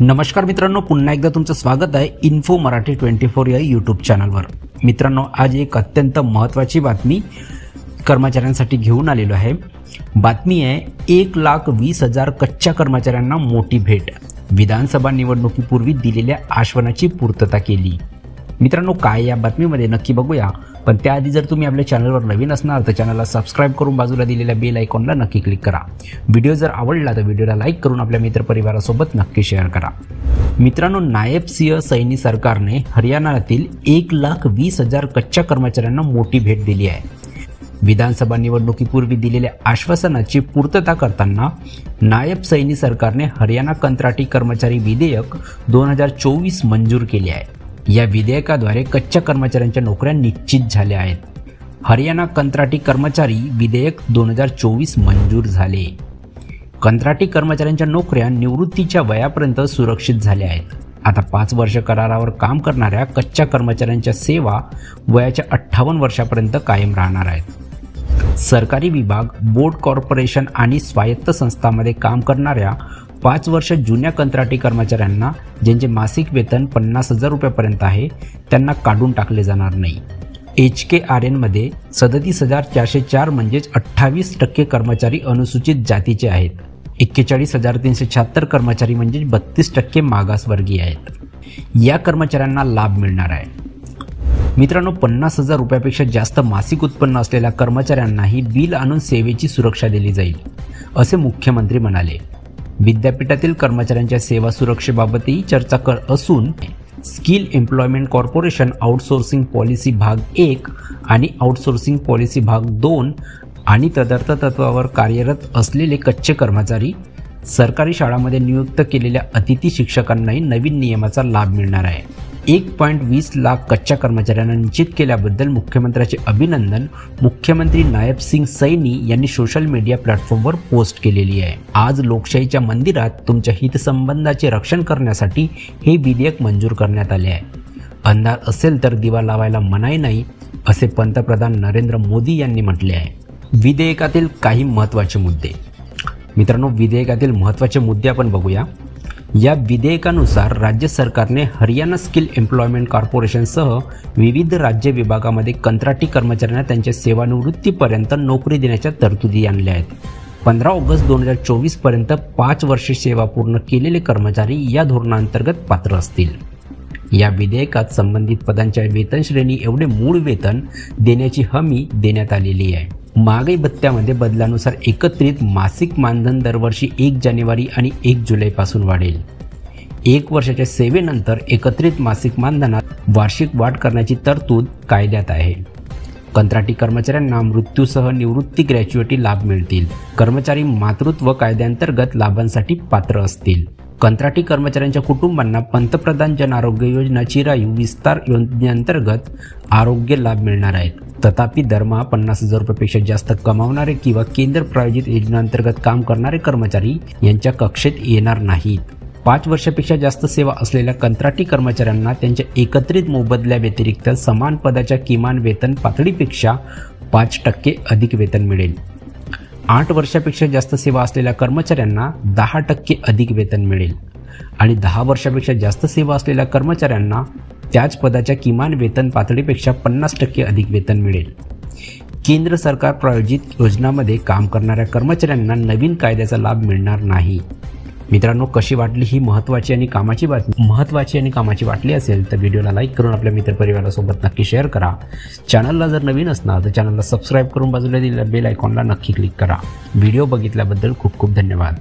नमस्कार मित्रांनो, पुन्हा एकदा तुमचं स्वागत आहे इन्फो मराठी 24 या यूट्यूब चॅनलवर। मित्रांनो, आज एक अत्यंत महत्त्वाची बातमी कर्मचाऱ्यांसाठी घेऊन आलेलो आहे। बातमी आहे 1,20,000 कच्च्या कर्मचाऱ्यांना मोठी भेट, विधानसभा निवडणुकीपूर्वी दिलेल्या आश्वासनाची पूर्तता केली। मित्रांनो, काय या बातमीमध्ये नक्की बघूया, पण त्याआधी जर तुम्ही आपल्या चॅनलवर नवीन असणार तर चॅनलला सबस्क्राइब करून बाजूला दिलेल्या बेल आयकॉनला नक्की क्लिक करा। व्हिडिओ जर आवडला तर व्हिडिओला लाईक करून आपल्या मित्रपरिवारासोबत नक्की शेअर करा। मित्रांनो, नायब सिंह सैनी सरकारने हरियाणातील 1,20,000 कच्च्या कर्मचाऱ्यांना मोठी भेट दिली आहे। विधानसभा निवडणुकीपूर्वी दिलेल्या आश्वासनाची पूर्तता करताना नायब सैनी सरकारने हरियाणा कंत्राटी कर्मचारी विधेयक 2024 मंजूर केले आहे। या विधेयकाद्वारे कच्च्या कर्मचाऱ्यांच्या नोकऱ्या निश्चित झाल्या आहेत। हरियाणा कंत्राटी कर्मचारी विधेयक 2024 मंजूर झाले। कंत्राटी कर्मचाऱ्यांच्या नोकऱ्या निवृत्तीच्या वयापर्यंत सुरक्षित झाल्या आहेत। आता 5 वर्ष करारावर काम करणाऱ्या कच्च्या कर्मचाऱ्यांच्या सेवा वयाच्या 58 वर्षापर्यंत कायम राहणार आहेत। सरकारी विभाग, बोर्ड, कॉर्पोरेशन आणि स्वायत्त संस्थांमध्ये काम करणाऱ्या 5 वर्ष जुन्या कंत्राटी कर्मचाऱ्यांना ज्यांचे मासिक वेतन 50,000 रुपयापर्यंत आहे त्यांना काढून टाकले जाणार नाही। HKRN मध्ये 37,404 म्हणजेच 28% कर्मचारी अनुसूचित जातीचे आहेत। 41,376 कर्मचारी म्हणजे 32% मागासवर्गीय आहेत। या कर्मचाऱ्यांना लाभ मिळणार आहे। मित्रांनो, 50,000 रुपयापेक्षा जास्त मासिक उत्पन्न असलेल्या कर्मचाऱ्यांनाही बिल आणून सेवेची सुरक्षा दिली जाईल, असे मुख्यमंत्री म्हणाले। विद्यापीठातील कर्मचाऱ्यांच्या सेवा सुरक्षेबाबतही चर्चा असून skill employment corporation outsourcing policy भाग 1 आणि आउटसोर्सिंग पॉलिसी भाग 2 आणि तदर्थ तत्वावर कार्यरत असलेले कच्चे कर्मचारी, सरकारी शाळांमध्ये नियुक्त केलेल्या अतिथी शिक्षकांनाही नवीन नियमाचा लाभ मिळणार आहे। 1.20 लाख कच्च्या कर्मचाऱ्यांना निश्चित केल्याबद्दल मुख्यमंत्र्यांचे अभिनंदन मुख्यमंत्री नायब सिंह सैनी यांनी सोशल मीडिया प्लॅटफॉर्मवर पोस्ट केलेली आहे। आज लोकशाहीच्या मंदिरात तुमच्या हितसंबंधाचे रक्षण करण्यासाठी हे विधेयक मंजूर करण्यात आले आहे। अंधार असेल तर दिवा लावायला मनाई नाही, असे पंतप्रधान नरेंद्र मोदी यांनी म्हटले आहे। विधेयकातील काही महत्त्वाचे मुद्दे। मित्रांनो, विधेयकातील महत्त्वाचे मुद्दे आपण बघूया। या विधेयकानुसार राज्य सरकारने हरियाणा स्किल एम्प्लॉयमेंट कॉर्पोरेशनसह विविध राज्य विभागामध्ये कंत्राटी कर्मचाऱ्यांना त्यांच्या सेवानिवृत्तीपर्यंत नोकरी देण्याच्या तरतुदी आणल्या आहेत। 15 ऑगस्ट 2024 पर्यंत 5 वर्षे सेवा पूर्ण केलेले कर्मचारी या धोरणांतर्गत पात्र असतील। या विधेयकात संबंधित पदांच्या वेतन श्रेणी एवढे मूळ वेतन देण्याची हमी देण्यात आलेली आहे। महागाई भत्त्यामध्ये बदलानुसार एकत्रित मासिक मानधन दरवर्षी 1 जानेवारी आणि 1 जुलैपासून वाढेल। 1 वर्षाच्या सेवेनंतर एकत्रित मासिक मानधनात वार्षिक वाढ करण्याची तरतूद कायद्यात आहे। कंत्राटी कर्मचाऱ्यांना मृत्यूसह निवृत्ती ग्रॅच्युइटी लाभ मिळतील। कर्मचारी मातृत्व कायद्याअंतर्गत लाभांसाठी पात्र असतील। कंत्राटी कर्मचाऱ्यांच्या कुटुंबांना पंतप्रधान जन आरोग्य योजना चिरायू विस्तार योजनेअंतर्गत आरोग्य लाभ मिळणार आहेत। तथापि दरमहा 50,000 रुपयापेक्षा जास्त कमावणारे किंवा केंद्र प्रायोजित योजनेअंतर्गत काम करणारे कर्मचारी यांच्या कक्षेत येणार नाहीत। 5 वर्षापेक्षा जास्त सेवा असलेल्या कंत्राटी कर्मचाऱ्यांना त्यांच्या एकत्रित मोबदल्या व्यतिरिक्त समान पदाच्या किमान वेतन पातळीपेक्षा 5% अधिक वेतन मिळेल। 8 वर्षापेक्षा जास्त सेवा असलेल्या कर्मचाऱ्यांना 10% अधिक वेतन मिळेल आणि 10 वर्षापेक्षा जास्त सेवा असलेल्या कर्मचाऱ्यांना त्याच पदाच्या किमान वेतन पातळीपेक्षा 50% अधिक वेतन मिळेल। केंद्र सरकार प्रायोजित योजनांमध्ये काम करणाऱ्या कर्मचाऱ्यांना नवीन कायद्याचा लाभ मिळणार नाही। मित्रांनो, कशी वाटली ही महत्त्वाची आणि कामाची वाटली असेल तर व्हिडिओला लाईक करून आपल्या मित्रपरिवारासोबत नक्की शेअर करा। चॅनलला जर नवीन असणार तर चॅनलला सबस्क्राईब करून बाजूला दिलेल्या बेल आयकॉनला नक्की क्लिक करा। व्हिडिओ बघितल्याबद्दल खूप खूप धन्यवाद।